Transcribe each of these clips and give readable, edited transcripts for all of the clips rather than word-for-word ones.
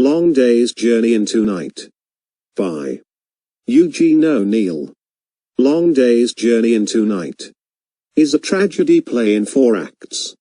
Long Day's Journey into Night. By Eugene O'Neill. Long Day's Journey into Night is a tragedy play in 4 acts.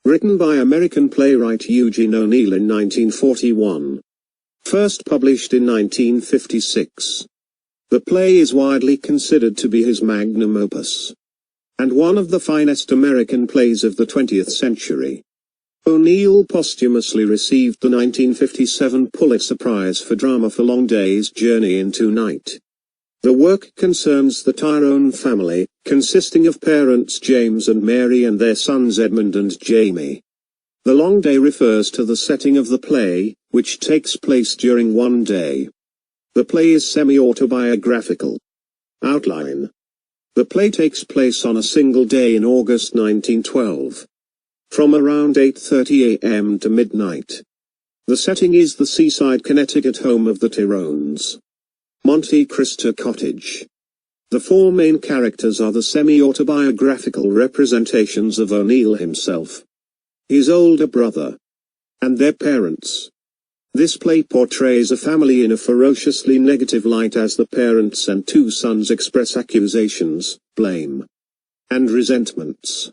Written by American playwright Eugene O'Neill in 1941. First published in 1956. The play is widely considered to be his magnum opus, and one of the finest American plays of the 20th century. O'Neill posthumously received the 1957 Pulitzer Prize for Drama for Long Day's Journey into Night. The work concerns the Tyrone family, consisting of parents James and Mary and their sons Edmund and Jamie. The long day refers to the setting of the play, which takes place during one day. The play is semi-autobiographical. Outline. The play takes place on a single day in August 1912. From around 8:30 a.m. to midnight. The setting is the seaside Connecticut home of the Tyrones. Monte Cristo Cottage. The 4 main characters are the semi-autobiographical representations of O'Neill himself, his older brother, and their parents. This play portrays a family in a ferociously negative light as the parents and 2 sons express accusations, blame, and resentments.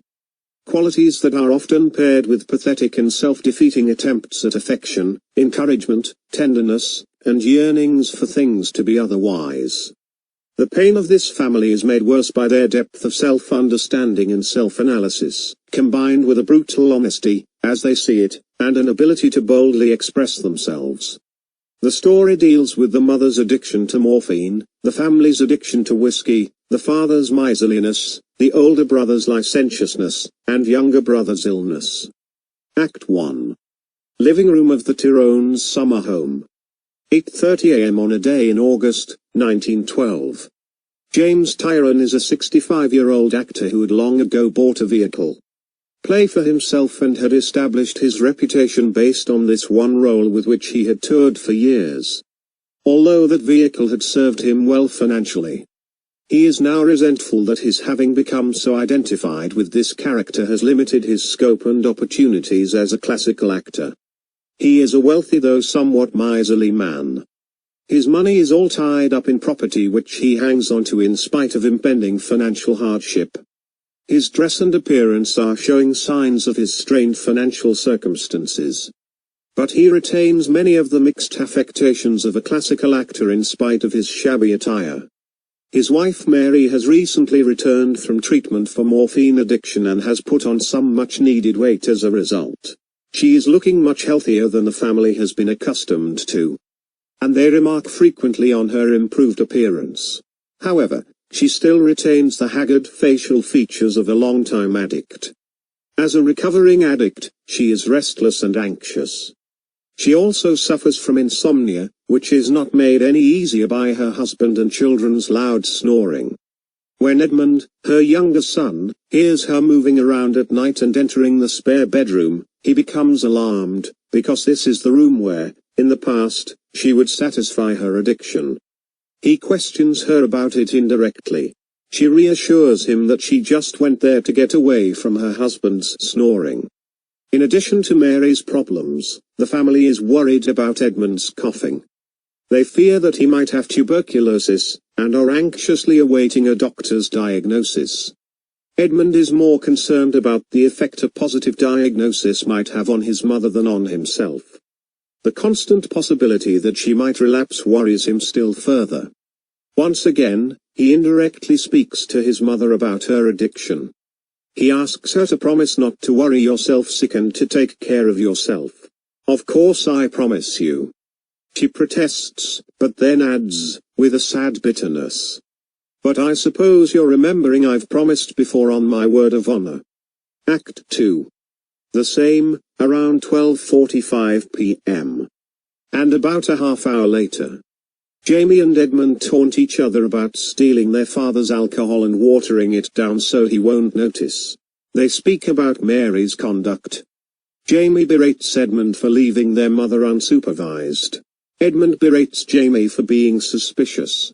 Qualities that are often paired with pathetic and self-defeating attempts at affection, encouragement, tenderness, and yearnings for things to be otherwise. The pain of this family is made worse by their depth of self-understanding and self-analysis, combined with a brutal honesty, as they see it, and an ability to boldly express themselves. The story deals with the mother's addiction to morphine, the family's addiction to whiskey, the father's miserliness, the older brother's licentiousness, and younger brother's illness. Act 1. Living room of the Tyrones' summer home. 8:30 a.m. on a day in August, 1912. James Tyrone is a 65-year-old actor who had long ago bought a vehicle play for himself and had established his reputation based on this one role with which he had toured for years. Although that vehicle had served him well financially, he is now resentful that his having become so identified with this character has limited his scope and opportunities as a classical actor. He is a wealthy though somewhat miserly man. His money is all tied up in property which he hangs on to in spite of impending financial hardship. His dress and appearance are showing signs of his strained financial circumstances. But he retains many of the mixed affectations of a classical actor in spite of his shabby attire. His wife Mary has recently returned from treatment for morphine addiction and has put on some much-needed weight as a result. She is looking much healthier than the family has been accustomed to, and they remark frequently on her improved appearance. However, she still retains the haggard facial features of a long-time addict. As a recovering addict, she is restless and anxious. She also suffers from insomnia, which is not made any easier by her husband and children's loud snoring. When Edmund, her younger son, hears her moving around at night and entering the spare bedroom, he becomes alarmed, because this is the room where, in the past, she would satisfy her addiction. He questions her about it indirectly. She reassures him that she just went there to get away from her husband's snoring. In addition to Mary's problems, the family is worried about Edmund's coughing. They fear that he might have tuberculosis, and are anxiously awaiting a doctor's diagnosis. Edmund is more concerned about the effect a positive diagnosis might have on his mother than on himself. The constant possibility that she might relapse worries him still further. Once again, he indirectly speaks to his mother about her addiction. He asks her to promise not to worry yourself sick and to take care of yourself. Of course I promise you. She protests, but then adds, with a sad bitterness. But I suppose you're remembering I've promised before on my word of honor. Act 2. The same, around 12:45 p.m. And about a half hour later. Jamie and Edmund taunt each other about stealing their father's alcohol and watering it down so he won't notice. They speak about Mary's conduct. Jamie berates Edmund for leaving their mother unsupervised. Edmund berates Jamie for being suspicious.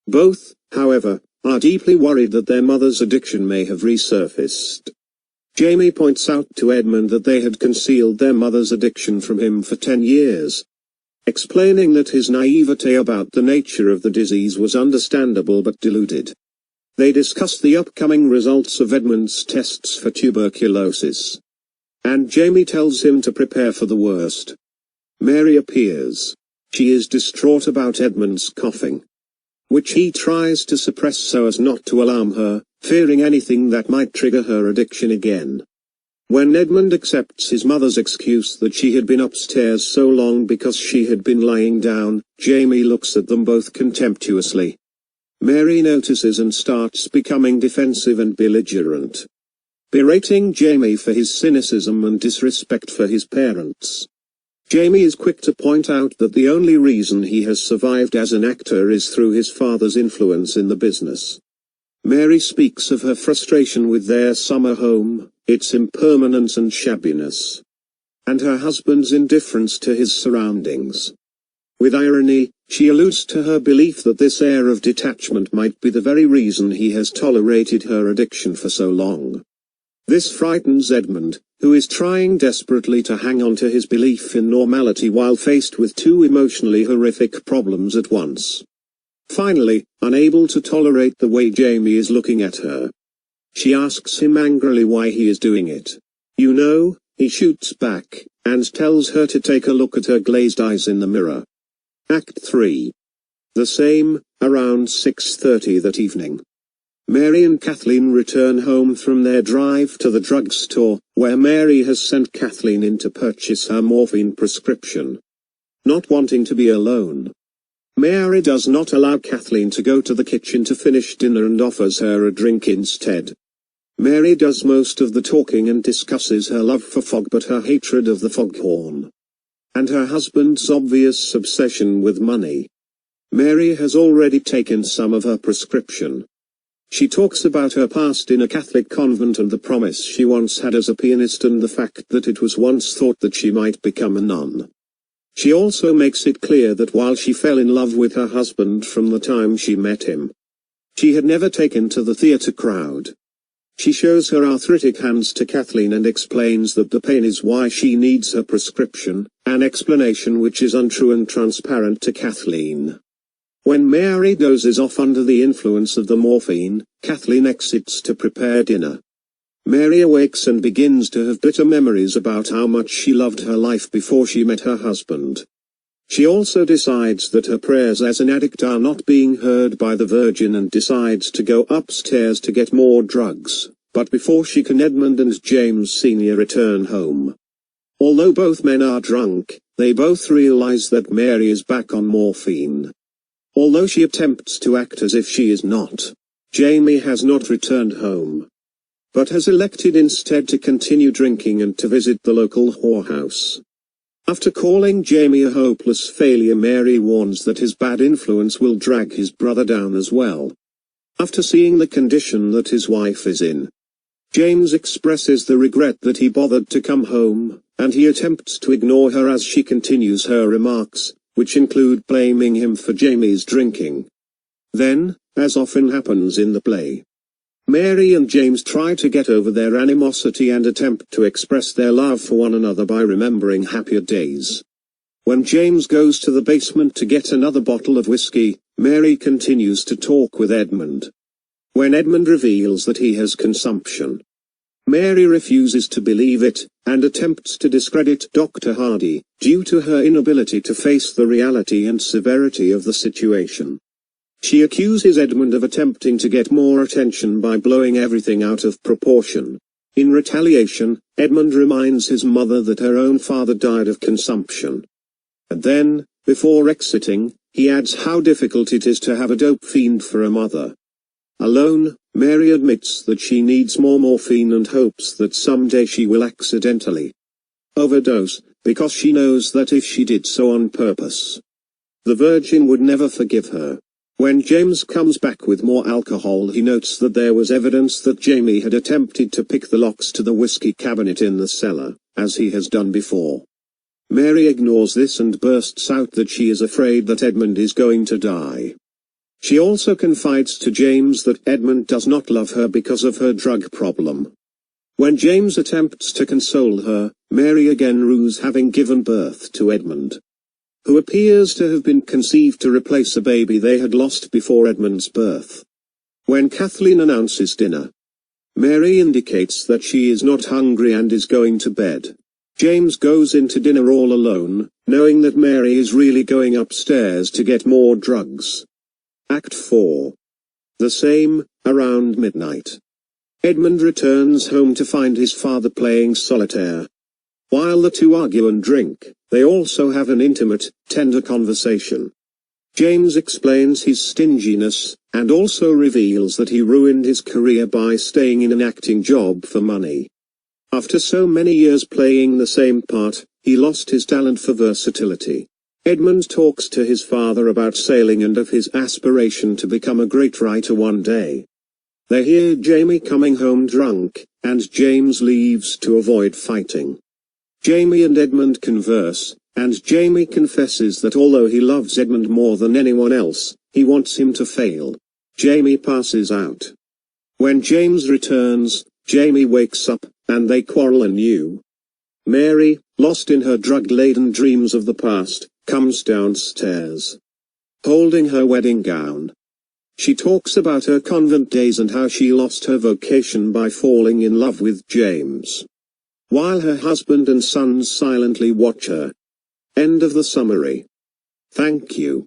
Both, however, are deeply worried that their mother's addiction may have resurfaced. Jamie points out to Edmund that they had concealed their mother's addiction from him for 10 years. explaining that his naivete about the nature of the disease was understandable but deluded. They discuss the upcoming results of Edmund's tests for tuberculosis. And Jamie tells him to prepare for the worst. Mary appears. She is distraught about Edmund's coughing, which he tries to suppress so as not to alarm her, fearing anything that might trigger her addiction again. When Edmund accepts his mother's excuse that she had been upstairs so long because she had been lying down, Jamie looks at them both contemptuously. Mary notices and starts becoming defensive and belligerent, berating Jamie for his cynicism and disrespect for his parents. Jamie is quick to point out that the only reason he has survived as an actor is through his father's influence in the business. Mary speaks of her frustration with their summer home, its impermanence and shabbiness, and her husband's indifference to his surroundings. With irony, she alludes to her belief that this air of detachment might be the very reason he has tolerated her addiction for so long. This frightens Edmund, who is trying desperately to hang on to his belief in normality while faced with two emotionally horrific problems at once. Finally, unable to tolerate the way Jamie is looking at her, she asks him angrily why he is doing it. You know, he shoots back, and tells her to take a look at her glazed eyes in the mirror. Act 3. The same, around 6:30 that evening. Mary and Kathleen return home from their drive to the drugstore, where Mary has sent Kathleen in to purchase her morphine prescription. Not wanting to be alone, Mary does not allow Kathleen to go to the kitchen to finish dinner and offers her a drink instead. Mary does most of the talking and discusses her love for fog but her hatred of the foghorn, and her husband's obvious obsession with money. Mary has already taken some of her prescription. She talks about her past in a Catholic convent and the promise she once had as a pianist and the fact that it was once thought that she might become a nun. She also makes it clear that while she fell in love with her husband from the time she met him, she had never taken to the theatre crowd. She shows her arthritic hands to Kathleen and explains that the pain is why she needs her prescription, an explanation which is untrue and transparent to Kathleen. When Mary dozes off under the influence of the morphine, Kathleen exits to prepare dinner. Mary awakes and begins to have bitter memories about how much she loved her life before she met her husband. She also decides that her prayers as an addict are not being heard by the Virgin and decides to go upstairs to get more drugs, but before she can Edmund and James Sr. return home. Although both men are drunk, they both realize that Mary is back on morphine. Although she attempts to act as if she is not, Jamie has not returned home, but has elected instead to continue drinking and to visit the local whorehouse. After calling Jamie a hopeless failure, Mary warns that his bad influence will drag his brother down as well. After seeing the condition that his wife is in, James expresses the regret that he bothered to come home, and he attempts to ignore her as she continues her remarks, which include blaming him for Jamie's drinking. Then, as often happens in the play, Mary and James try to get over their animosity and attempt to express their love for one another by remembering happier days. When James goes to the basement to get another bottle of whiskey, Mary continues to talk with Edmund. When Edmund reveals that he has consumption, Mary refuses to believe it, and attempts to discredit Dr. Hardy, due to her inability to face the reality and severity of the situation. She accuses Edmund of attempting to get more attention by blowing everything out of proportion. In retaliation, Edmund reminds his mother that her own father died of consumption. And then, before exiting, he adds how difficult it is to have a dope fiend for a mother. Alone, Mary admits that she needs more morphine and hopes that someday she will accidentally overdose, because she knows that if she did so on purpose, the Virgin would never forgive her. When James comes back with more alcohol, he notes that there was evidence that Jamie had attempted to pick the locks to the whiskey cabinet in the cellar, as he has done before. Mary ignores this and bursts out that she is afraid that Edmund is going to die. She also confides to James that Edmund does not love her because of her drug problem. When James attempts to console her, Mary again rues having given birth to Edmund. who appears to have been conceived to replace a baby they had lost before Edmund's birth. When Kathleen announces dinner, Mary indicates that she is not hungry and is going to bed. James goes into dinner all alone, knowing that Mary is really going upstairs to get more drugs. Act 4. The same, around midnight. Edmund returns home to find his father playing solitaire. While the two argue and drink, they also have an intimate, tender conversation. James explains his stinginess, and also reveals that he ruined his career by staying in an acting job for money. After so many years playing the same part, he lost his talent for versatility. Edmund talks to his father about sailing and of his aspiration to become a great writer one day. They hear Jamie coming home drunk, and James leaves to avoid fighting. Jamie and Edmund converse, and Jamie confesses that although he loves Edmund more than anyone else, he wants him to fail. Jamie passes out. When James returns, Jamie wakes up, and they quarrel anew. Mary, lost in her drug-laden dreams of the past, comes downstairs, holding her wedding gown. She talks about her convent days and how she lost her vocation by falling in love with James, while her husband and sons silently watch her. End of the summary. Thank you.